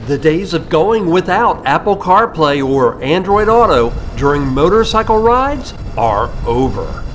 The days of going without Apple CarPlay or Android Auto during motorcycle rides are over.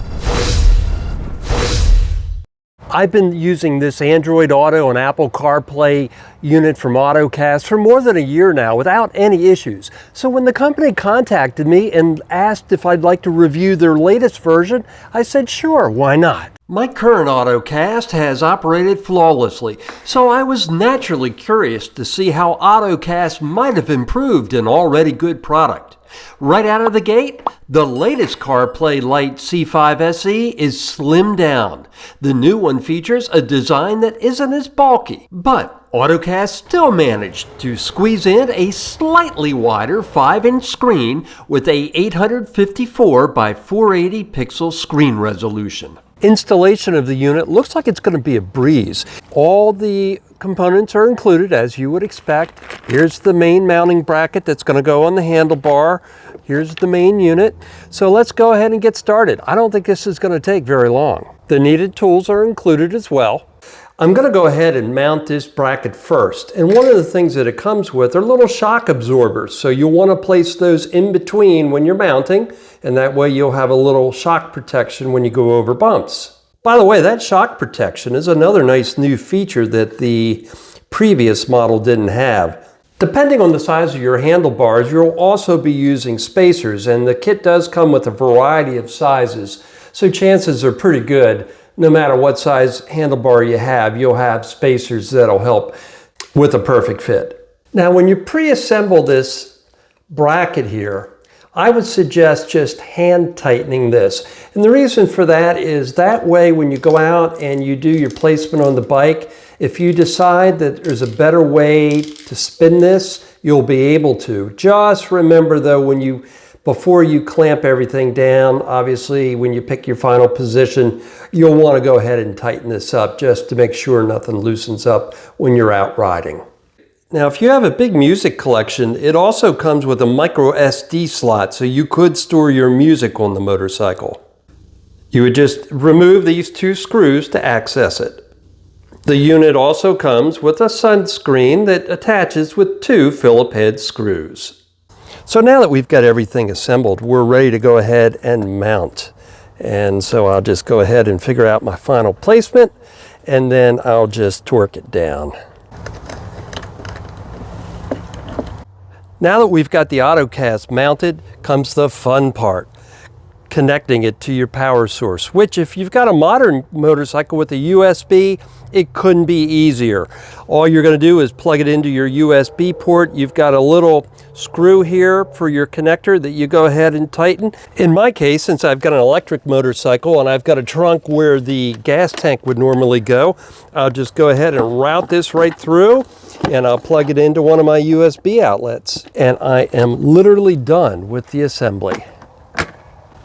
I've been using this Android Auto and Apple CarPlay unit from AutoCast for more than a year now without any issues. So when the company contacted me and asked if I'd like to review their latest version, I said sure, why not? My current AutoCast has operated flawlessly, so I was naturally curious to see how AutoCast might have improved an already good product. Right out of the gate, the latest CarPlay Lite C5 SE is slimmed down. The new one features a design that isn't as bulky, but AutoCast still managed to squeeze in a slightly wider 5-inch screen with a 854 by 480 pixel screen resolution. Installation of the unit looks like it's going to be a breeze. All the components are included as you would expect. Here's the main mounting bracket that's going to go on the handlebar. Here's the main unit. So let's go ahead and get started. I don't think this is going to take very long. The needed tools are included as well. I'm going to go ahead and mount this bracket first. And one of the things that it comes with are little shock absorbers. So you'll want to place those in between when you're mounting, and that way you'll have a little shock protection when you go over bumps. By the way, that shock protection is another nice new feature that the previous model didn't have. Depending on the size of your handlebars, you'll also be using spacers, and the kit does come with a variety of sizes. So chances are pretty good, no matter what size handlebar you have, you'll have spacers that'll help with a perfect fit. Now, when you pre-assemble this bracket here, I would suggest just hand tightening this. And the reason for that is that way when you go out and you do your placement on the bike, if you decide that there's a better way to spin this, you'll be able to. Just remember though, before you clamp everything down, obviously when you pick your final position, you'll want to go ahead and tighten this up just to make sure nothing loosens up when you're out riding. Now, if you have a big music collection, it also comes with a micro SD slot, so you could store your music on the motorcycle. You would just remove these two screws to access it. The unit also comes with a sunscreen that attaches with two Phillip head screws. So now that we've got everything assembled, we're ready to go ahead and mount. And so I'll just go ahead and figure out my final placement, and then I'll just torque it down. Now that we've got the AutoCast mounted, comes the fun part, connecting it to your power source, which if you've got a modern motorcycle with a USB, it couldn't be easier. All you're going to do is plug it into your USB port. You've got a little screw here for your connector that you go ahead and tighten. In my case, since I've got an electric motorcycle and I've got a trunk where the gas tank would normally go, I'll just go ahead and route this right through, and I'll plug it into one of my USB outlets. And I am literally done with the assembly.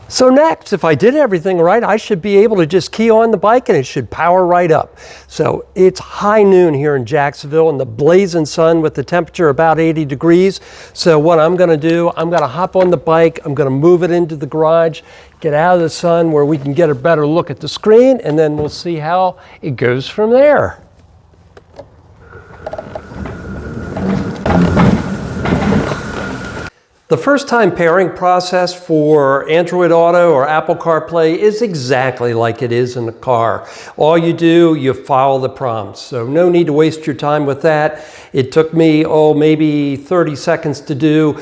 So next, if I did everything right, I should be able to just key on the bike and it should power right up. So it's high noon here in Jacksonville and the blazing sun with the temperature about 80 degrees. So what I'm gonna do, I'm gonna hop on the bike, I'm gonna move it into the garage, get out of the sun where we can get a better look at the screen, and then we'll see how it goes from there. The first time pairing process for Android Auto or Apple CarPlay is exactly like it is in the car. All you do, you follow the prompts. So no need to waste your time with that. It took me, maybe 30 seconds to do.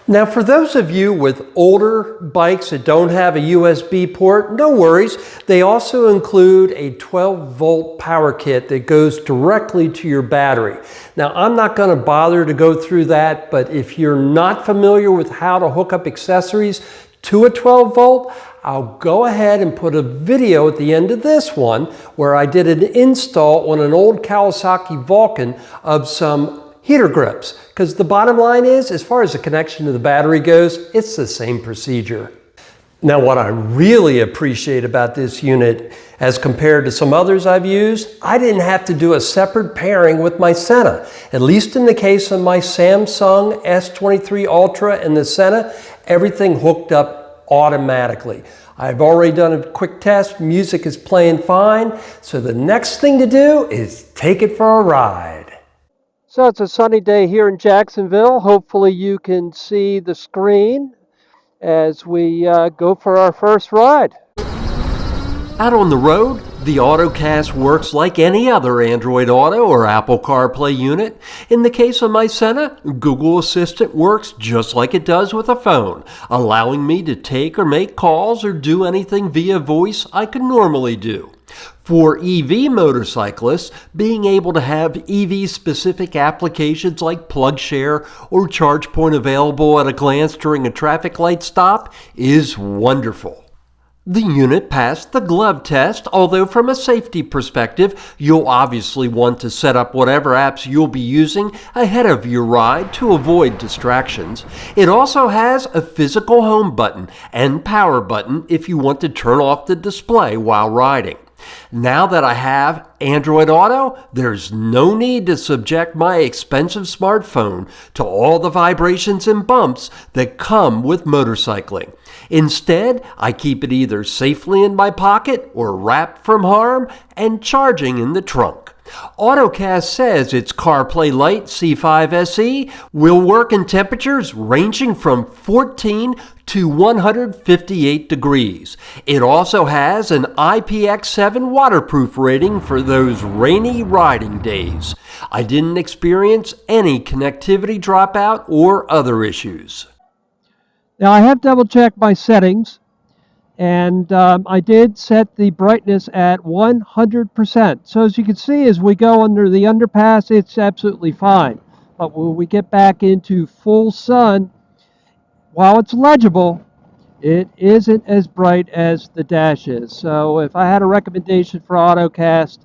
Now, for those of you with older bikes that don't have a USB port, no worries. They also include a 12-volt power kit that goes directly to your battery. Now, I'm not going to bother to go through that, but if you're not familiar with how to hook up accessories to a 12-volt, I'll go ahead and put a video at the end of this one where I did an install on an old Kawasaki Vulcan of some heater grips, because the bottom line is, as far as the connection to the battery goes, it's the same procedure. Now, what I really appreciate about this unit as compared to some others I've used, I didn't have to do a separate pairing with my Senna. At least in the case of my Samsung S23 Ultra and the Senna, everything hooked up automatically. I've already done a quick test, music is playing fine, so the next thing to do is take it for a ride. So it's a sunny day here in Jacksonville. Hopefully you can see the screen as we go for our first ride. Out on the road, the AutoCast works like any other Android Auto or Apple CarPlay unit. In the case of my Senna, Google Assistant works just like it does with a phone, allowing me to take or make calls or do anything via voice I could normally do. For EV motorcyclists, being able to have EV-specific applications like PlugShare or ChargePoint available at a glance during a traffic light stop is wonderful. The unit passed the glove test, although from a safety perspective, you'll obviously want to set up whatever apps you'll be using ahead of your ride to avoid distractions. It also has a physical home button and power button if you want to turn off the display while riding. Now that I have Android Auto, there's no need to subject my expensive smartphone to all the vibrations and bumps that come with motorcycling. Instead, I keep it either safely in my pocket or wrapped from harm and charging in the trunk. AutoCast says its CarPlay Lite C5 SE will work in temperatures ranging from 14 to 158 degrees. It also has an IPX7 waterproof rating for those rainy riding days. I didn't experience any connectivity dropout or other issues. Now I have double-checked my settings, and I did set the brightness at 100%. So as you can see, as we go under the underpass, it's absolutely fine. But when we get back into full sun, while it's legible, it isn't as bright as the dash is. So if I had a recommendation for AutoCast,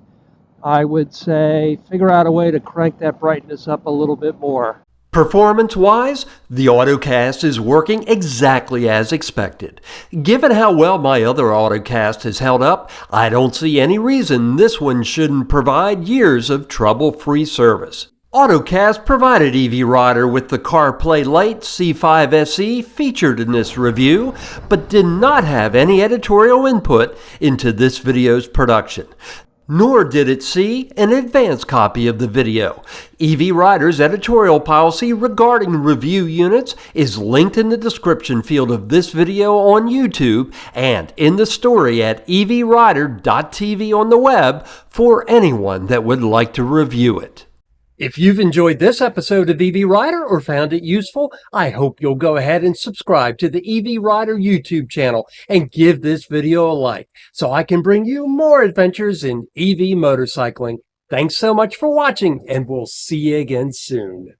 I would say figure out a way to crank that brightness up a little bit more. Performance-wise, the AutoCast is working exactly as expected. Given how well my other AutoCast has held up, I don't see any reason this one shouldn't provide years of trouble-free service. AutoCast provided EV Rider with the CarPlay Lite C5 SE featured in this review, but did not have any editorial input into this video's production. Nor did it see an advanced copy of the video. EV Rider's editorial policy regarding review units is linked in the description field of this video on YouTube and in the story at evrider.tv on the web for anyone that would like to review it. If you've enjoyed this episode of EV Rider or found it useful, I hope you'll go ahead and subscribe to the EV Rider YouTube channel and give this video a like so I can bring you more adventures in EV motorcycling. Thanks so much for watching, and we'll see you again soon.